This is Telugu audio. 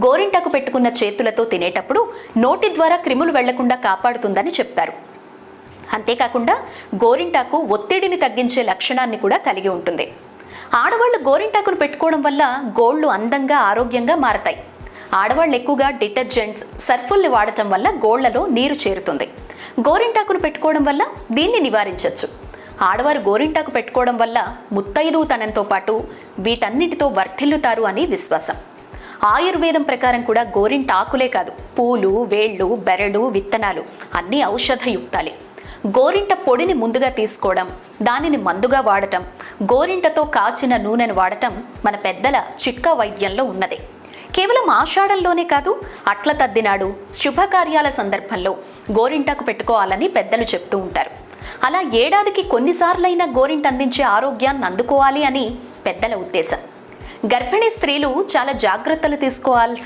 గోరింటాకు పెట్టుకున్న చేతులతో తినేటప్పుడు నోటి ద్వారా క్రిములు వెళ్లకుండా కాపాడుతుందని చెప్తారు. అంతేకాకుండా గోరింటాకు ఒత్తిడిని తగ్గించే లక్షణాన్ని కూడా కలిగి ఉంటుంది. ఆడవాళ్లు గోరింటాకును పెట్టుకోవడం వల్ల గోళ్లు అందంగా ఆరోగ్యంగా మారతాయి. ఆడవాళ్ళు ఎక్కువగా డిటర్జెంట్స్, సర్ఫుల్ని వాడటం వల్ల గోళ్లలో నీరు చేరుతుంది. గోరింటాకును పెట్టుకోవడం వల్ల దీన్ని నివారించవచ్చు. ఆడవారు గోరింటాకు పెట్టుకోవడం వల్ల ముత్తైదుతనంతో పాటు వీటన్నిటితో వర్ధిల్లుతారు అని విశ్వాసం. ఆయుర్వేదం ప్రకారం కూడా గోరింటాకులే కాదు, పూలు, వేళ్ళు, బెరడు, విత్తనాలు అన్నీ ఔషధయుక్తాలే. గోరింట పొడిని ముందుగా తీసుకోవడం, దానిని మందుగా వాడటం, గోరింటతో కాచిన నూనెను వాడటం మన పెద్దల చిట్కా వైద్యంలో ఉన్నదే. కేవలం ఆషాఢంలోనే కాదు, అట్ల తద్దినాడు, శుభకార్యాల సందర్భంలో గోరింటాకు పెట్టుకోవాలని పెద్దలు చెప్తూ ఉంటారు. అలా ఏడాదికి కొన్నిసార్లైనా గోరింట అందించే ఆరోగ్యాన్ని అందుకోవాలి అని పెద్దల ఉద్దేశం. గర్భిణీ స్త్రీలు చాలా జాగ్రత్తలు తీసుకోవాల్సి